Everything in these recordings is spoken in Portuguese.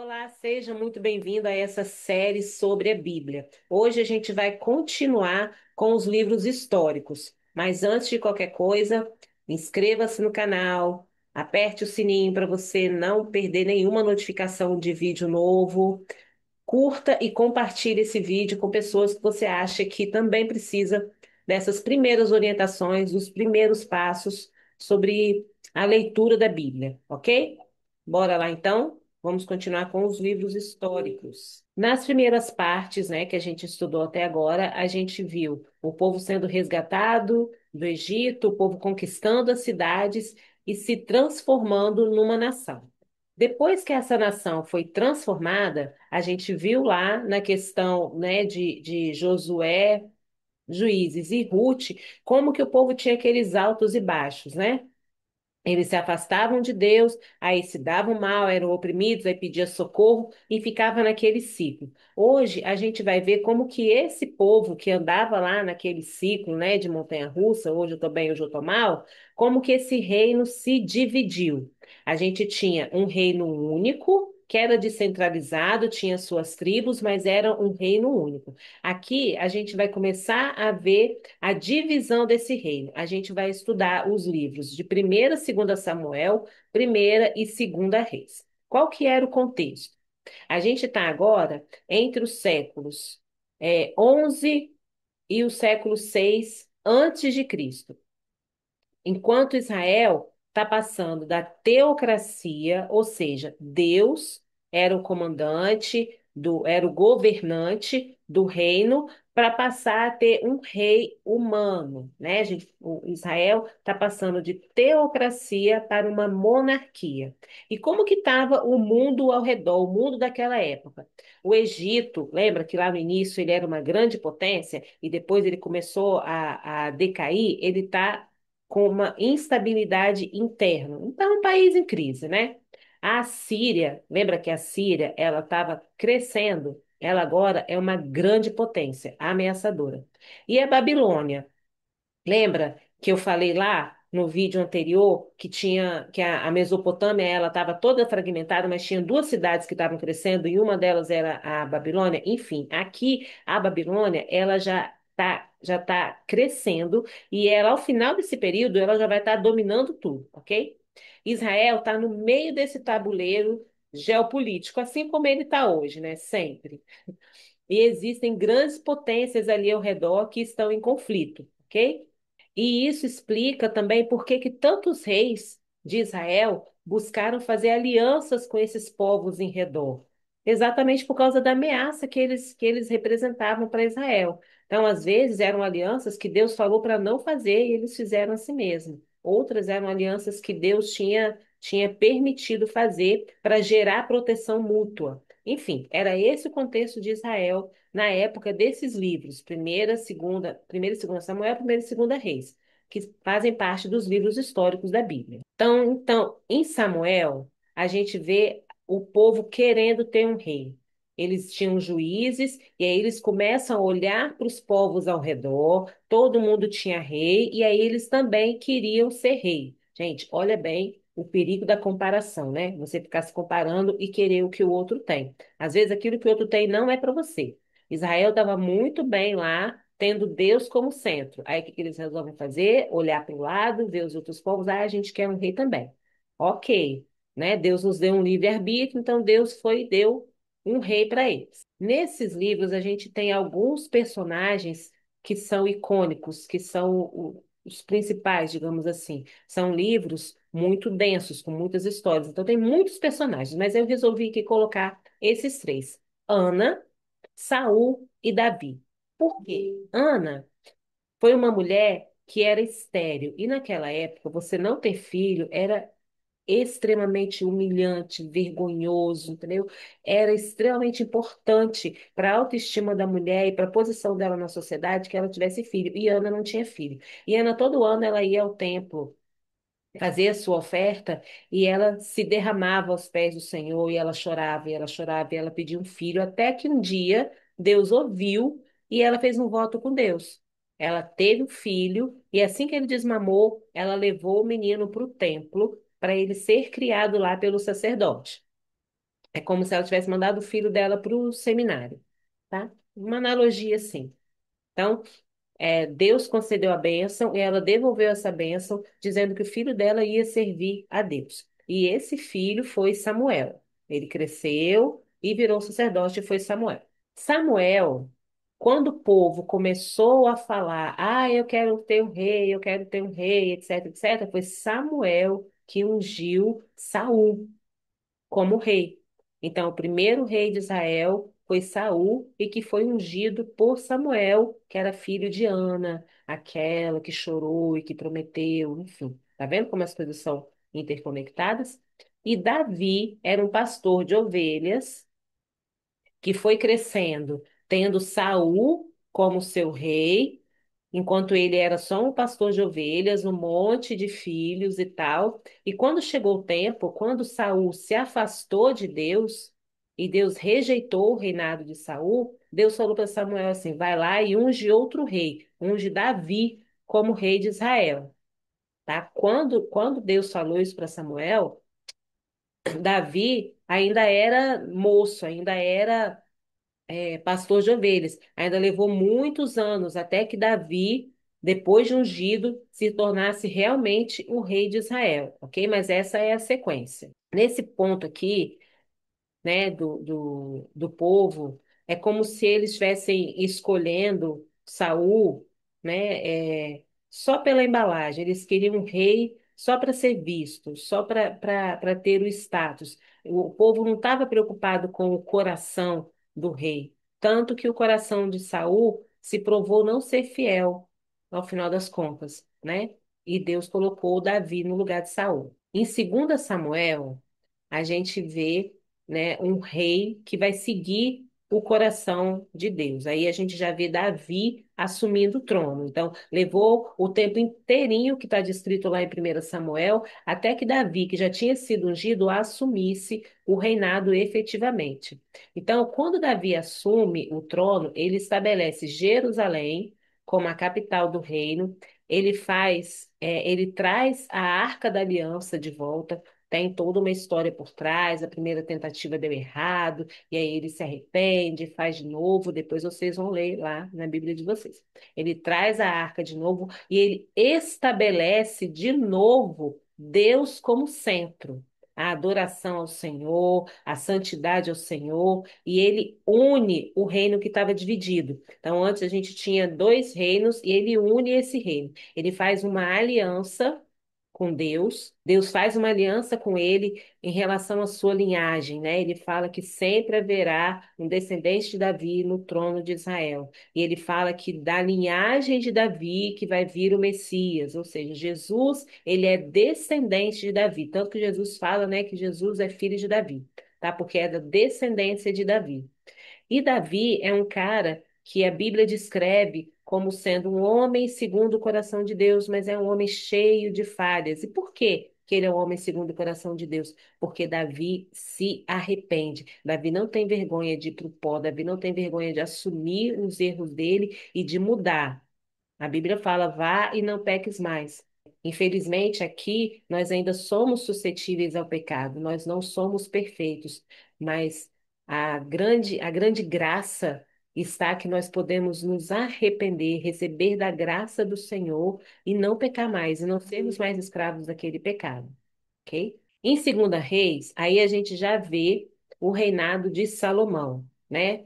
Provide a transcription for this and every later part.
Olá, seja muito bem-vindo a essa série sobre a Bíblia. Hoje a gente vai continuar com os livros históricos, mas antes de qualquer coisa, inscreva-se no canal, aperte o sininho para você não perder nenhuma notificação de vídeo novo. Curta e compartilhe esse vídeo com pessoas que você acha que também precisa dessas primeiras orientações, dos primeiros passos sobre a leitura da Bíblia, ok? Bora lá então? Vamos continuar com os livros históricos. Nas primeiras partes, né, que a gente estudou até agora, a gente viu o povo sendo resgatado do Egito, o povo conquistando as cidades e se transformando numa nação. Depois que essa nação foi transformada, a gente viu lá na questão, né, de Josué, Juízes e Ruth, como que o povo tinha aqueles altos e baixos, né? Eles se afastavam de Deus, aí se davam mal, eram oprimidos, aí pedia socorro e ficava naquele ciclo. Hoje a gente vai ver como que esse povo que andava lá naquele ciclo, né, de montanha-russa, hoje eu estou bem, hoje eu estou mal, como que esse reino se dividiu. A gente tinha um reino único, que era descentralizado, tinha suas tribos, mas era um reino único. Aqui a gente vai começar a ver a divisão desse reino. A gente vai estudar os livros de Primeira, Segunda Samuel, Primeira e Segunda Reis. Qual que era o contexto? A gente está agora entre os séculos 11 e o século 6 antes de Cristo. Enquanto Israel está passando da teocracia, ou seja, Deus era o comandante, era o governante do reino, para passar a ter um rei humano, né? O Israel está passando de teocracia para uma monarquia. E como que estava o mundo ao redor, o mundo daquela época? O Egito, lembra que lá no início ele era uma grande potência e depois ele começou a decair? Ele está com uma instabilidade interna. Então, é um país em crise, né? A Síria, lembra que a Síria, ela estava crescendo, ela agora é uma grande potência, ameaçadora. E a Babilônia, lembra que eu falei lá no vídeo anterior que tinha que a Mesopotâmia ela estava toda fragmentada, mas tinha duas cidades que estavam crescendo e uma delas era a Babilônia. Enfim, aqui a Babilônia ela já tá crescendo e ela ao final desse período ela já vai estar dominando tudo, ok? Israel está no meio desse tabuleiro geopolítico, assim como ele está hoje, né? Sempre. E existem grandes potências ali ao redor que estão em conflito, ok? E isso explica também por que que tantos reis de Israel buscaram fazer alianças com esses povos em redor. Exatamente por causa da ameaça que eles representavam para Israel. Então, às vezes, eram alianças que Deus falou para não fazer e eles fizeram assim mesmo. Outras eram alianças que Deus tinha permitido fazer para gerar proteção mútua. Enfim, era esse o contexto de Israel na época desses livros, primeira e segunda Samuel, primeira e segunda Reis, que fazem parte dos livros históricos da Bíblia. Então, em Samuel, a gente vê o povo querendo ter um rei. Eles tinham juízes, e aí eles começam a olhar para os povos ao redor, todo mundo tinha rei, e aí eles também queriam ser rei. Gente, olha bem o perigo da comparação, né? Você ficar se comparando e querer o que o outro tem. Às vezes aquilo que o outro tem não é para você. Israel estava muito bem lá, tendo Deus como centro. Aí o que que eles resolvem fazer? Olhar para o lado, ver os outros povos, a gente quer um rei também. Ok, né? Deus nos deu um livre-arbítrio, então Deus foi e deu um rei para eles. Nesses livros a gente tem alguns personagens que são icônicos, que são os principais, digamos assim. São livros muito densos, com muitas histórias. Então tem muitos personagens, mas eu resolvi aqui colocar esses três. Ana, Saul e Davi. Por quê? Ana foi uma mulher que era estéril, e naquela época você não ter filho era extremamente humilhante, vergonhoso, entendeu? Era extremamente importante para a autoestima da mulher e para a posição dela na sociedade que ela tivesse filho. E Ana não tinha filho. E Ana todo ano ela ia ao templo fazia a sua oferta e ela se derramava aos pés do Senhor e ela chorava, e ela chorava, e ela pedia um filho, até que um dia Deus ouviu e ela fez um voto com Deus. Ela teve um filho e assim que ele desmamou, ela levou o menino para o templo para ele ser criado lá pelo sacerdote. É como se ela tivesse mandado o filho dela para o seminário, tá? Uma analogia assim. Então, Deus concedeu a bênção e ela devolveu essa bênção, dizendo que o filho dela ia servir a Deus. E esse filho foi Samuel. Ele cresceu e virou sacerdote, e foi Samuel. Samuel, quando o povo começou a falar, eu quero ter um rei, eu quero ter um rei, etc, etc, foi Samuel que ungiu Saul como rei. Então, o primeiro rei de Israel foi Saul e que foi ungido por Samuel, que era filho de Ana, aquela que chorou e que prometeu, enfim. Tá vendo como as coisas são interconectadas? E Davi era um pastor de ovelhas que foi crescendo, tendo Saul como seu rei, enquanto ele era só um pastor de ovelhas, um monte de filhos e tal. E quando chegou o tempo, quando Saul se afastou de Deus e Deus rejeitou o reinado de Saul, Deus falou para Samuel assim: vai lá e unge outro rei, unge Davi como rei de Israel. Tá? Quando Deus falou isso para Samuel, Davi ainda era moço, ainda era pastor de ovelhas. Ainda levou muitos anos até que Davi, depois de ungido, se tornasse realmente o rei de Israel, ok? Mas essa é a sequência. Nesse ponto aqui, né, do povo, é como se eles estivessem escolhendo Saul, né, só pela embalagem. Eles queriam um rei só para ser visto, só para ter o status. O povo não estava preocupado com o coração do rei, tanto que o coração de Saul se provou não ser fiel ao final das contas, né? E Deus colocou Davi no lugar de Saul. Em 2 Samuel, a gente vê, né, um rei que vai seguir o coração de Deus. Aí a gente já vê Davi assumindo o trono. Então, levou o tempo inteirinho que está descrito lá em 1 Samuel, até que Davi, que já tinha sido ungido, assumisse o reinado efetivamente. Então, quando Davi assume o trono, ele estabelece Jerusalém como a capital do reino. Ele traz a Arca da Aliança de volta. Tem toda uma história por trás. A primeira tentativa deu errado, e aí ele se arrepende, faz de novo. Depois vocês vão ler lá na Bíblia de vocês. Ele traz a arca de novo e ele estabelece de novo Deus como centro. A adoração ao Senhor, a santidade ao Senhor, e ele une o reino que estava dividido. Então, antes a gente tinha dois reinos e ele une esse reino. Ele faz uma aliança com Deus. Deus faz uma aliança com ele em relação à sua linhagem, né? Ele fala que sempre haverá um descendente de Davi no trono de Israel. E ele fala que da linhagem de Davi que vai vir o Messias, ou seja, Jesus, ele é descendente de Davi. Tanto que Jesus fala, né, que Jesus é filho de Davi, tá? Porque é da descendência de Davi. E Davi é um cara que a Bíblia descreve como sendo um homem segundo o coração de Deus, mas é um homem cheio de falhas. E por quê que ele é um homem segundo o coração de Deus? Porque Davi se arrepende. Davi não tem vergonha de ir para o pó, Davi não tem vergonha de assumir os erros dele e de mudar. A Bíblia fala, vá e não peques mais. Infelizmente, aqui nós ainda somos suscetíveis ao pecado, nós não somos perfeitos, mas a grande graça está que nós podemos nos arrepender, receber da graça do Senhor e não pecar mais, e não sermos mais escravos daquele pecado, ok? Em Segunda Reis, aí a gente já vê o reinado de Salomão, né?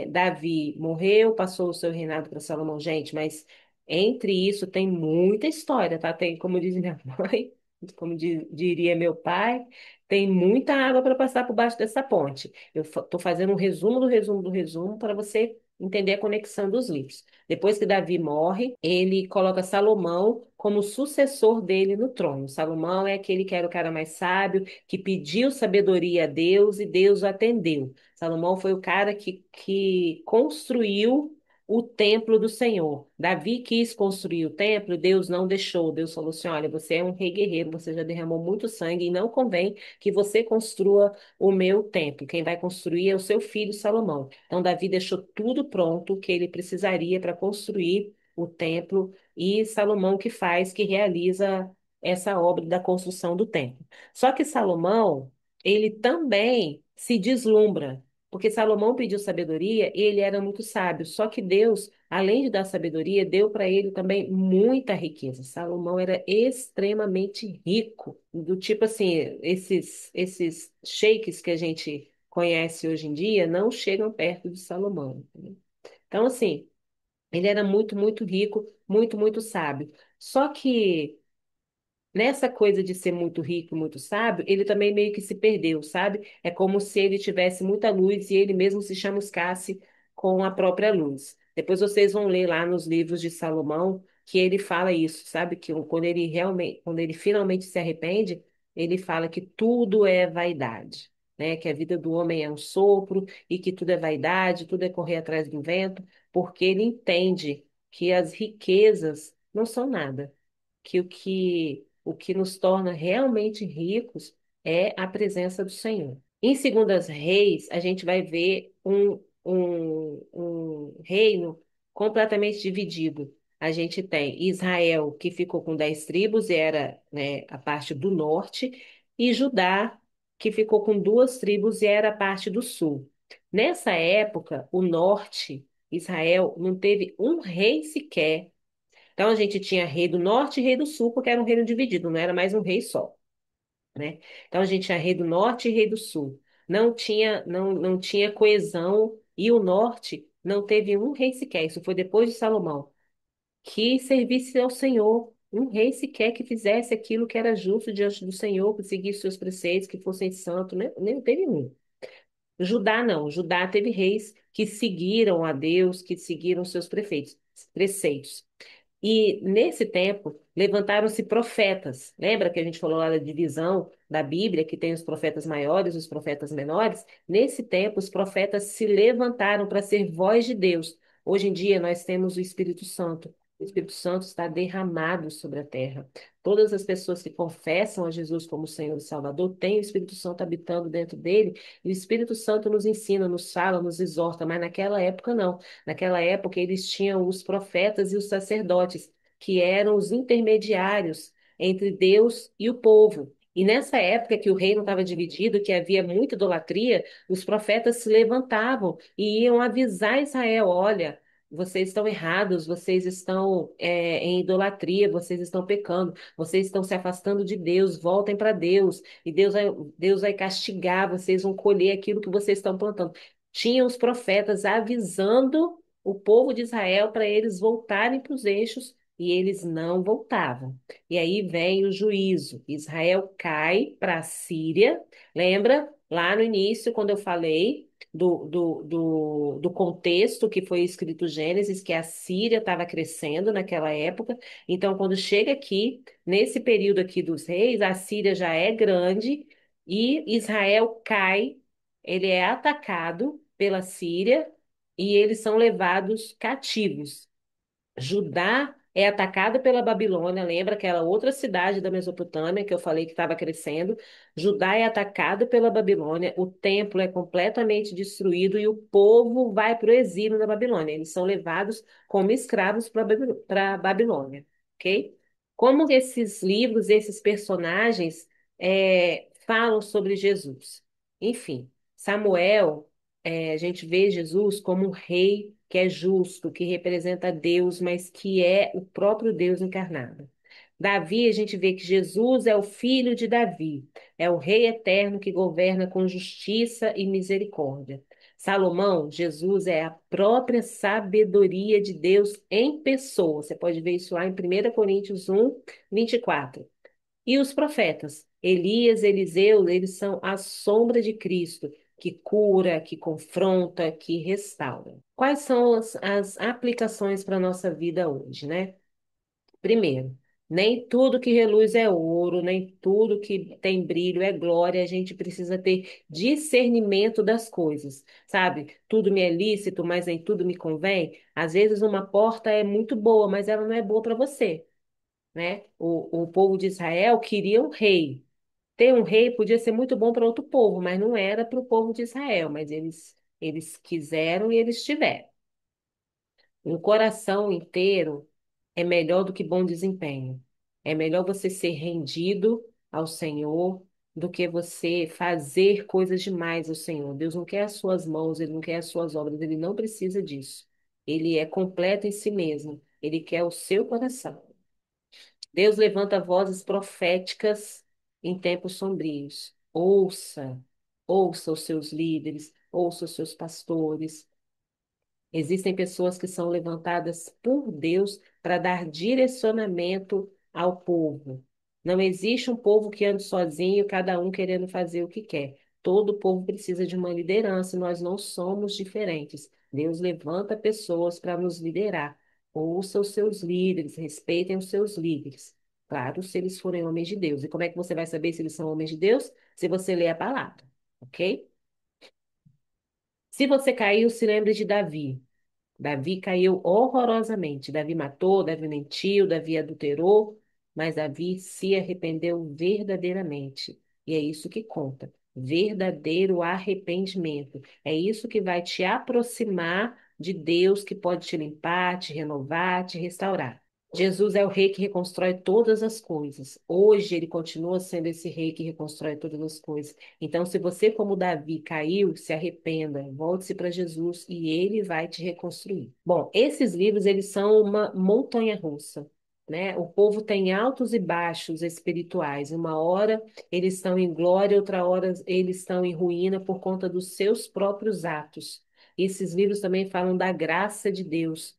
Davi morreu, passou o seu reinado para Salomão, gente, mas entre isso tem muita história, tá? Tem, como diz minha mãe, como diria meu pai, tem muita água para passar por baixo dessa ponte. Eu estou fazendo um resumo do resumo do resumo para você entender a conexão dos livros. Depois que Davi morre, ele coloca Salomão como sucessor dele no trono. Salomão é aquele que era o cara mais sábio, que pediu sabedoria a Deus e Deus o atendeu. Salomão foi o cara que construiu o templo do Senhor. Davi quis construir o templo, Deus não deixou. Deus falou assim: olha, você é um rei guerreiro, você já derramou muito sangue e não convém que você construa o meu templo. Quem vai construir é o seu filho Salomão. Então, Davi deixou tudo pronto que ele precisaria para construir o templo e Salomão que realiza essa obra da construção do templo. Só que Salomão, ele também se deslumbra. Porque Salomão pediu sabedoria e ele era muito sábio. Só que Deus, além de dar sabedoria, deu para ele também muita riqueza. Salomão era extremamente rico, do tipo assim, esses sheiks que a gente conhece hoje em dia não chegam perto de Salomão. Entendeu? Então, assim, ele era muito, muito rico, muito, muito sábio. Só que nessa coisa de ser muito rico, muito sábio, ele também meio que se perdeu, sabe? É como se ele tivesse muita luz e ele mesmo se chamuscasse com a própria luz. Depois vocês vão ler lá nos livros de Salomão que ele fala isso, sabe? Que quando ele realmente, quando ele finalmente se arrepende, ele fala que tudo é vaidade, né? Que a vida do homem é um sopro e que tudo é vaidade, tudo é correr atrás do vento, porque ele entende que as riquezas não são nada, que o que nos torna realmente ricos é a presença do Senhor. Em Segundas Reis, a gente vai ver um reino completamente dividido. A gente tem Israel, que ficou com 10 tribos, e era, né, a parte do norte, e Judá, que ficou com 2 tribos, e era a parte do sul. Nessa época, o norte, Israel, não teve um rei sequer. Então a gente tinha rei do norte e rei do sul, porque era um reino dividido, não era mais um rei só, né? Então a gente tinha rei do norte e rei do sul. Não tinha coesão e o norte não teve um rei sequer. Isso foi depois de Salomão, que servisse ao Senhor. Um rei sequer que fizesse aquilo que era justo diante do Senhor, que seguisse seus preceitos, que fossem santos, né? Nem teve um. Judá não. Judá teve reis que seguiram a Deus, que seguiram seus preceitos. E nesse tempo levantaram-se profetas. Lembra que a gente falou lá da divisão da Bíblia, que tem os profetas maiores e os profetas menores? Nesse tempo, os profetas se levantaram para ser voz de Deus. Hoje em dia, nós temos o Espírito Santo. O Espírito Santo está derramado sobre a terra. Todas as pessoas que confessam a Jesus como Senhor e Salvador têm o Espírito Santo habitando dentro dele, e o Espírito Santo nos ensina, nos fala, nos exorta, mas naquela época não. Naquela época, eles tinham os profetas e os sacerdotes, que eram os intermediários entre Deus e o povo. E nessa época que o reino estava dividido, que havia muita idolatria, os profetas se levantavam e iam avisar Israel: olha, vocês estão errados, vocês estão em idolatria, vocês estão pecando, vocês estão se afastando de Deus, voltem para Deus, e Deus vai castigar, vocês vão colher aquilo que vocês estão plantando. Tinha os profetas avisando o povo de Israel para eles voltarem para os eixos e eles não voltavam. E aí vem o juízo. Israel cai para a Síria. Lembra lá no início, quando eu falei do contexto que foi escrito Gênesis, que a Síria estava crescendo naquela época. Então, quando chega aqui, nesse período aqui dos reis, a Síria já é grande e Israel cai, ele é atacado pela Síria e eles são levados cativos. Judá é atacado pela Babilônia, lembra aquela outra cidade da Mesopotâmia que eu falei que estava crescendo? Judá é atacado pela Babilônia, o templo é completamente destruído e o povo vai para o exílio na Babilônia. Eles são levados como escravos para a Babilônia, ok? Como esses livros, esses personagens falam sobre Jesus? Enfim, Samuel, a gente vê Jesus como um rei que é justo, que representa Deus, mas que é o próprio Deus encarnado. Davi, a gente vê que Jesus é o filho de Davi, é o rei eterno que governa com justiça e misericórdia. Salomão, Jesus é a própria sabedoria de Deus em pessoa. Você pode ver isso lá em 1 Coríntios 1:24. E os profetas, Elias, Eliseu, eles são a sombra de Cristo, que cura, que confronta, que restaura. Quais são as aplicações para a nossa vida hoje, né? Primeiro, nem tudo que reluz é ouro, nem tudo que tem brilho é glória. A gente precisa ter discernimento das coisas, sabe? Tudo me é lícito, mas nem tudo me convém. Às vezes uma porta é muito boa, mas ela não é boa para você, né? O povo de Israel queria um rei. Ter um rei podia ser muito bom para outro povo, mas não era para o povo de Israel. Mas eles quiseram e eles tiveram. Um coração inteiro é melhor do que bom desempenho. É melhor você ser rendido ao Senhor, do que você fazer coisas demais ao Senhor. Deus não quer as suas mãos, Ele não quer as suas obras, Ele não precisa disso. Ele é completo em si mesmo. Ele quer o seu coração. Deus levanta vozes proféticas em tempos sombrios. Ouça os seus líderes, ouça os seus pastores. Existem pessoas que são levantadas por Deus para dar direcionamento ao povo. Não existe um povo que ande sozinho, cada um querendo fazer o que quer. Todo povo precisa de uma liderança, e nós não somos diferentes. Deus levanta pessoas para nos liderar. Ouça os seus líderes, respeitem os seus líderes. Claro, se eles forem homens de Deus. E como é que você vai saber se eles são homens de Deus? Se você ler a palavra, ok? Se você caiu, se lembre de Davi. Davi caiu horrorosamente. Davi matou, Davi mentiu, Davi adulterou, mas Davi se arrependeu verdadeiramente. E é isso que conta. Verdadeiro arrependimento. É isso que vai te aproximar de Deus, que pode te limpar, te renovar, te restaurar. Jesus é o rei que reconstrói todas as coisas. Hoje ele continua sendo esse rei que reconstrói todas as coisas. Então, se você, como Davi, caiu, se arrependa, volte-se para Jesus e ele vai te reconstruir. Bom, esses livros eles são uma montanha-russa, né? O povo tem altos e baixos espirituais. Uma hora eles estão em glória, outra hora eles estão em ruína por conta dos seus próprios atos. Esses livros também falam da graça de Deus,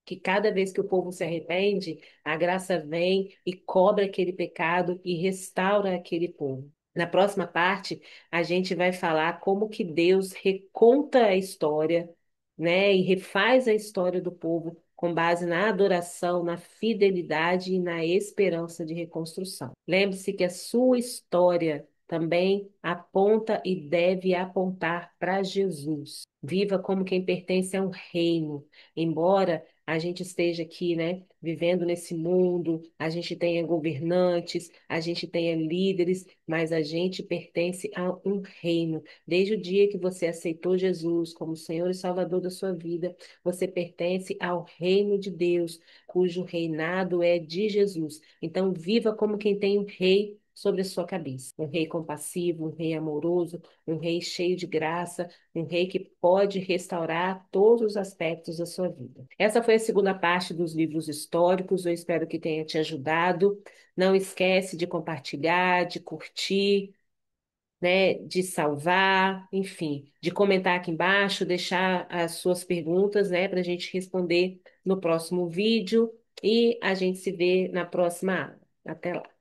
que cada vez que o povo se arrepende, a graça vem e cobre aquele pecado e restaura aquele povo. Na próxima parte, a gente vai falar como que Deus reconta a história, né, e refaz a história do povo com base na adoração, na fidelidade e na esperança de reconstrução. Lembre-se que a sua história também aponta e deve apontar para Jesus. Viva como quem pertence a um reino, embora a gente esteja aqui, né, vivendo nesse mundo, a gente tenha governantes, a gente tenha líderes, mas a gente pertence a um reino. Desde o dia que você aceitou Jesus como Senhor e Salvador da sua vida, você pertence ao reino de Deus, cujo reinado é de Jesus. Então, viva como quem tem um rei sobre a sua cabeça. Um rei compassivo, um rei amoroso, um rei cheio de graça, um rei que pode restaurar todos os aspectos da sua vida. Essa foi a segunda parte dos livros históricos. Eu espero que tenha te ajudado. Não esquece de compartilhar, de curtir, né, de salvar, enfim, de comentar aqui embaixo, deixar as suas perguntas, né, para a gente responder no próximo vídeo e a gente se vê na próxima aula. Até lá.